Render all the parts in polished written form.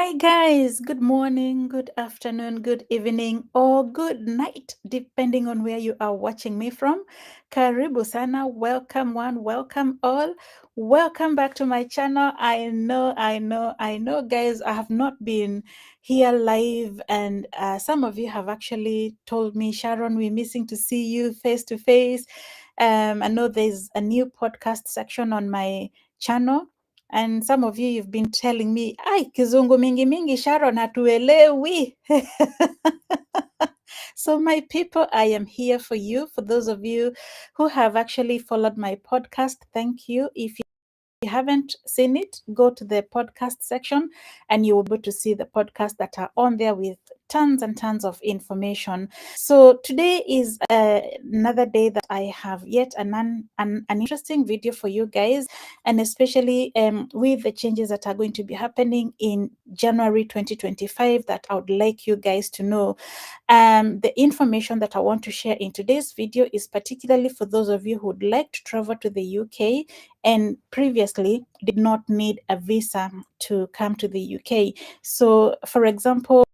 Hi guys, good morning, good afternoon, good evening, or good night, depending on where you are watching me from. Karibu sana, welcome one, welcome all. Welcome back to my channel. I know, guys, I have not been here live, and some of you have actually told me, Sharon, we're missing to see you face to face. I know there's a new podcast section on my channel. And some of you, you've been telling me, ai, kizungu mingi mingi, Sharon, hatuelewi. So my people, I am here for you. For those of you who have actually followed my podcast, thank you. If you haven't seen it, go to the podcast section and you will be able to see the podcasts that are on there with tons and tons of information. So today is another day that I have yet an interesting video for you guys, and especially with the changes that are going to be happening in January 2025 that I would like you guys to know. The information that I want to share in today's video is particularly for those of you who would like to travel to the UK and previously did not need a visa to come to the UK. So, for example,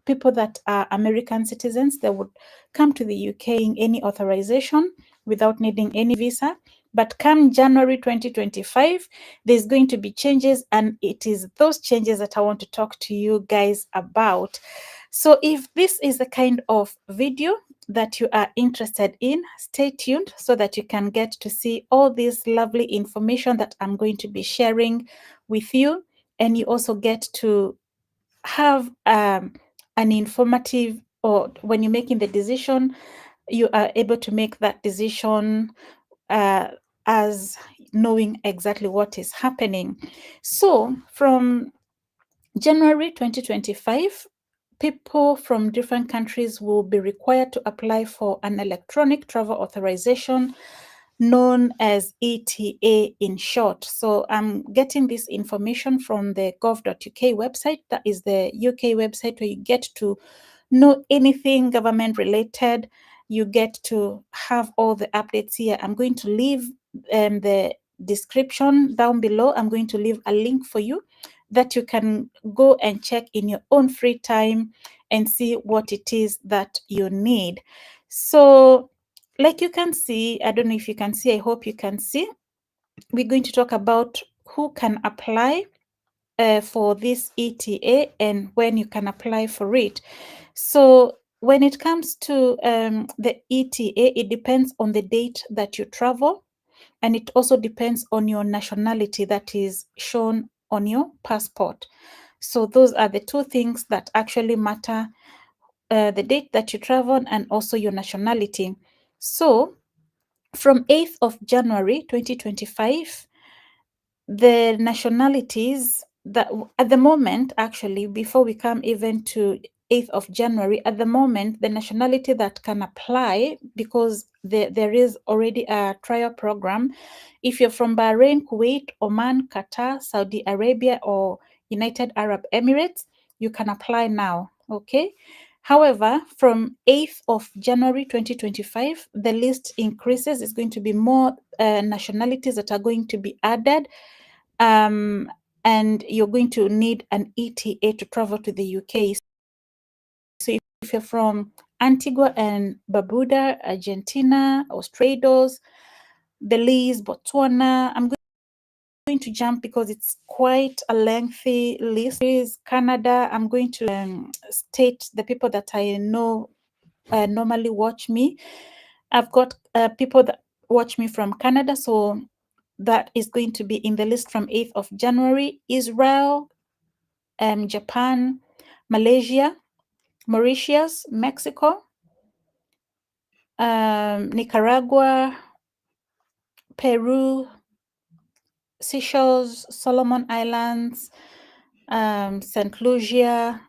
people that are American citizens, they would come to the UK in any authorization without needing any visa. But come January 2025, there's going to be changes, and it is those changes that I want to talk to you guys about. So if this is the kind of video that you are interested in, stay tuned so that you can get to see all this lovely information that I'm going to be sharing with you. And you also get to have an informative, or when you're making the decision, you are able to make that decision as knowing exactly what is happening. So from January 2025, people from different countries will be required to apply for an electronic travel authorization known as ETA in short. So I'm getting this information from the gov.uk website. That is the UK website where you get to know anything government related. You get to have all the updates here. I'm going to leave the description down below. I'm going to leave a link for you that you can go and check in your own free time and see what it is that you need. So like you can see, I don't know if you can see, I hope you can see, we're going to talk about who can apply for this ETA and when you can apply for it. So when it comes to the ETA, it depends on the date that you travel, and it also depends on your nationality that is shown on your passport. So those are the two things that actually matter, the date that you travel and also your nationality. So from 8th of January 2025, the nationalities that at the moment, actually, before we come even to 8th of January, at the moment, the nationality that can apply, because there is already a trial program, if you're from Bahrain, Kuwait, Oman, Qatar, Saudi Arabia, or United Arab Emirates, you can apply now, okay? However, from 8th of January 2025, the list increases. It's going to be more nationalities that are going to be added, and you're going to need an ETA to travel to the UK. So if you're from Antigua and Barbuda, Argentina, Australia, Belize, Botswana, I'm going to jump because it's quite a lengthy list. There is Canada. I'm going to state the people that I know normally watch me. I've got people that watch me from Canada, so that is going to be in the list from 8th of January. Israel, Japan, Malaysia, Mauritius, Mexico, Nicaragua, Peru, Seychelles, Solomon Islands, St. Lucia,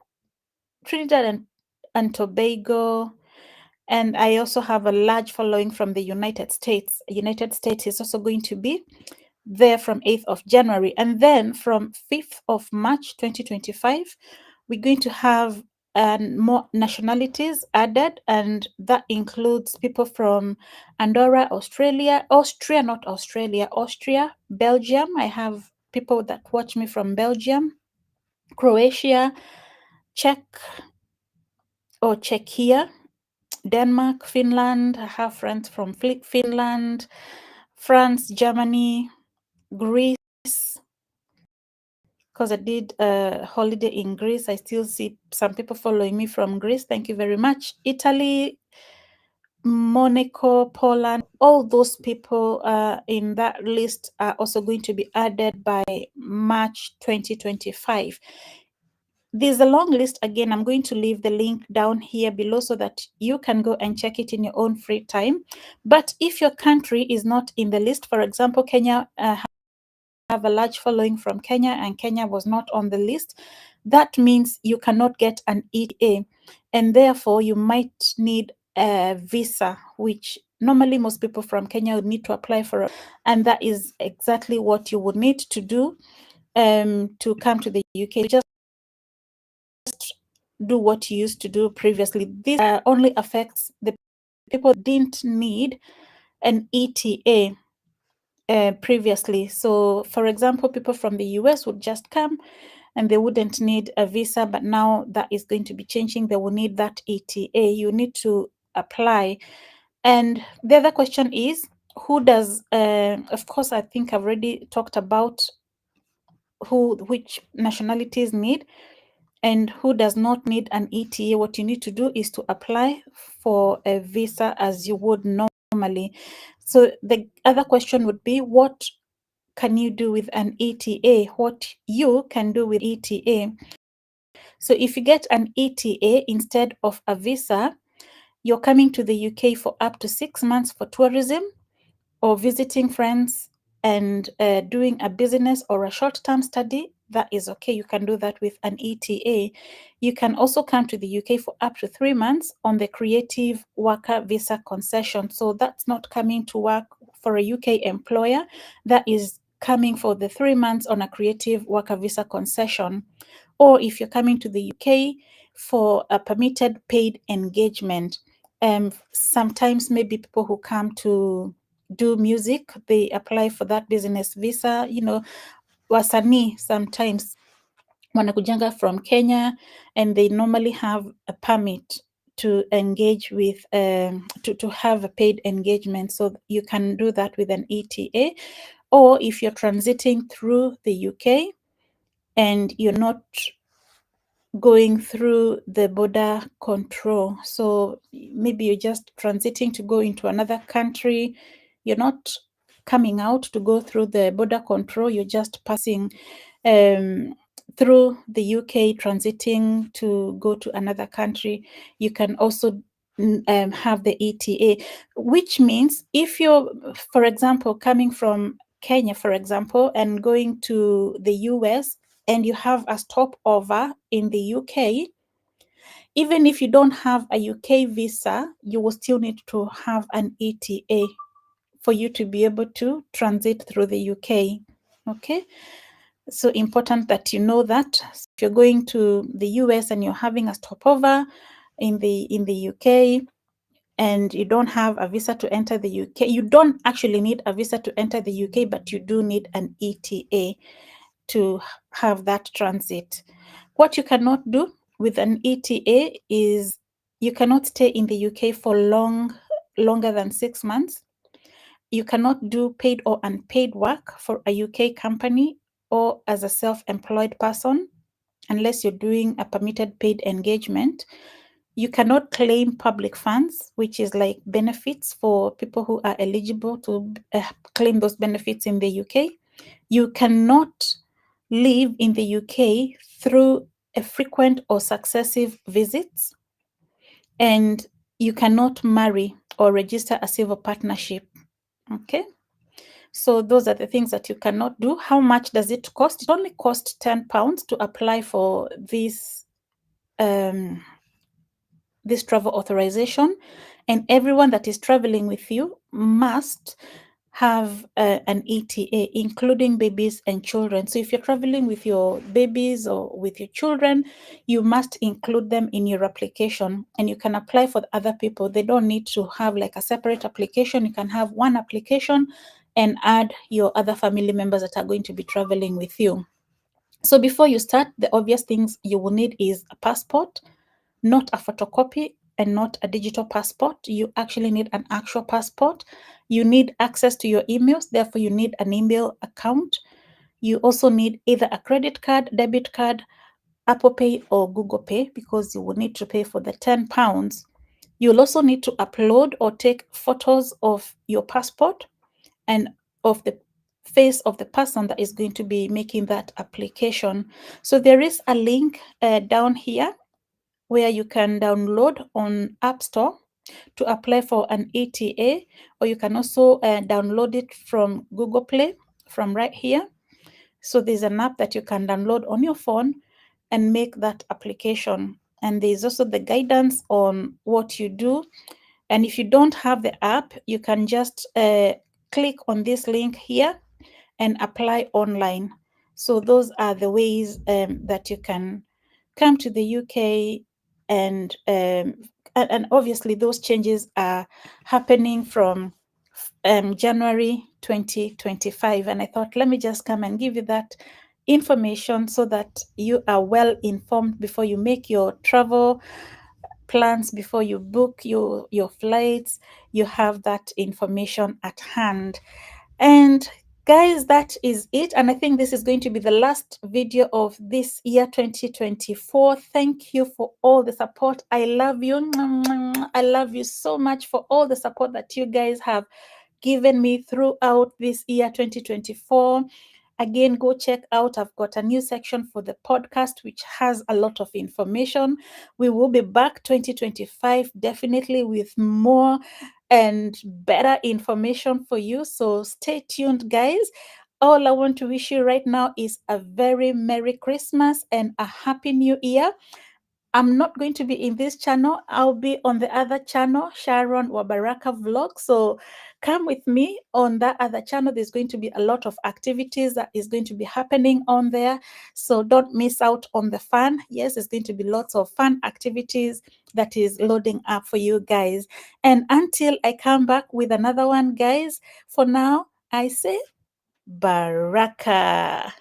Trinidad and Tobago, and I also have a large following from the United States. United States is also going to be there from 8th of January. And then from 5th of March 2025, we're going to have more nationalities added, and that includes people from Andorra, Austria, Belgium. I have people that watch me from Belgium, Croatia, Czech or Czechia, Denmark, Finland. I have friends from Finland, France, Germany, Greece, because I did a holiday in Greece. I still see some people following me from Greece. Thank you very much. Italy, Monaco, Poland, all those people in that list are also going to be added by March 2025. There's a long list. Again, I'm going to leave the link down here below so that you can go and check it in your own free time. But if your country is not in the list, for example, Kenya, have a large following from Kenya and Kenya was not on the list, that means you cannot get an ETA, and therefore you might need a visa, which normally most people from Kenya would need to apply for, and that is exactly what you would need to do to come to the UK. Just do what you used to do previously. This only affects the people who didn't need an ETA previously. So, for example, people from the US would just come and they wouldn't need a visa, but now that is going to be changing. They will need that ETA. You need to apply. And the other question is, who does, of course, I think I've already talked about which nationalities need and who does not need an ETA. What you need to do is to apply for a visa as you would normally. So the other question would be, what can you do with an ETA? What you can do with ETA. So if you get an ETA instead of a visa, you're coming to the UK for up to 6 months for tourism or visiting friends and doing a business or a short-term study. That is okay. You can do that with an ETA. You can also come to the UK for up to 3 months on the creative worker visa concession. So that's not coming to work for a UK employer. That is coming for the 3 months on a creative worker visa concession. Or if you're coming to the UK for a permitted paid engagement, sometimes maybe people who come to do music, they apply for that business visa. You know, wasanii sometimes wanakujanga from Kenya and they normally have a permit to engage with, to have a paid engagement. So you can do that with an ETA. Or if you're transiting through the UK and you're not going through the border control. So maybe you're just transiting to go into another country. You're not coming out to go through the border control. You're just passing through the UK, transiting to go to another country. You can also have the ETA, which means if you're, for example, coming from Kenya, for example, and going to the US, and you have a stopover in the UK, even if you don't have a UK visa, you will still need to have an ETA for you to be able to transit through the UK. Okay, so important that you know that. So if you're going to the US and you're having a stopover in the UK and you don't have a visa to enter the UK, you don't actually need a visa to enter the UK, but you do need an ETA to have that transit. What you cannot do with an ETA is you cannot stay in the UK for longer than 6 months. You cannot do paid or unpaid work for a UK company or as a self-employed person unless you're doing a permitted paid engagement. You cannot claim public funds, which is like benefits for people who are eligible to claim those benefits in the UK. You cannot live in the UK through a frequent or successive visits, and you cannot marry or register a civil partnership. Okay, so those are the things that you cannot do. How much does it cost? It only costs £10 to apply for this this travel authorization, and everyone that is traveling with you must have an ETA, including babies and children. So if you're traveling with your babies or with your children, you must include them in your application, and you can apply for the other people. They don't need to have like a separate application. You can have one application and add your other family members that are going to be traveling with you. So before you start, the obvious things you will need is a passport, not a photocopy and not a digital passport. You actually need an actual passport. You need access to your emails, therefore you need an email account. You also need either a credit card, debit card, Apple Pay or Google Pay, because you will need to pay for the £10. You'll also need to upload or take photos of your passport and of the face of the person that is going to be making that application. So there is a link down here where you can download on App Store to apply for an ETA, or you can also download it from Google Play from right here. So there's an app that you can download on your phone and make that application. And there's also the guidance on what you do. And if you don't have the app, you can just click on this link here and apply online. So those are the ways that you can come to the UK, and obviously those changes are happening from January 2025. And I thought, let me just come and give you that information so that you are well informed before you make your travel plans, before you book your flights. You have that information at hand. And guys, that is it. And I think this is going to be the last video of this year 2024. Thank you for all the support. I love you. I love you so much for all the support that you guys have given me throughout this year 2024. Again, go check out, I've got a new section for the podcast which has a lot of information. We will be back 2025 definitely with more and better information for you. So stay tuned, guys. All I want to wish you right now is a very Merry Christmas and a Happy New Year. I'm not going to be in this channel. I'll be on the other channel, Sharon or Baraka Vlog. So come with me on that other channel. There's going to be a lot of activities that is going to be happening on there. So don't miss out on the fun. Yes, there's going to be lots of fun activities that is loading up for you guys. And until I come back with another one, guys, for now, I say Baraka.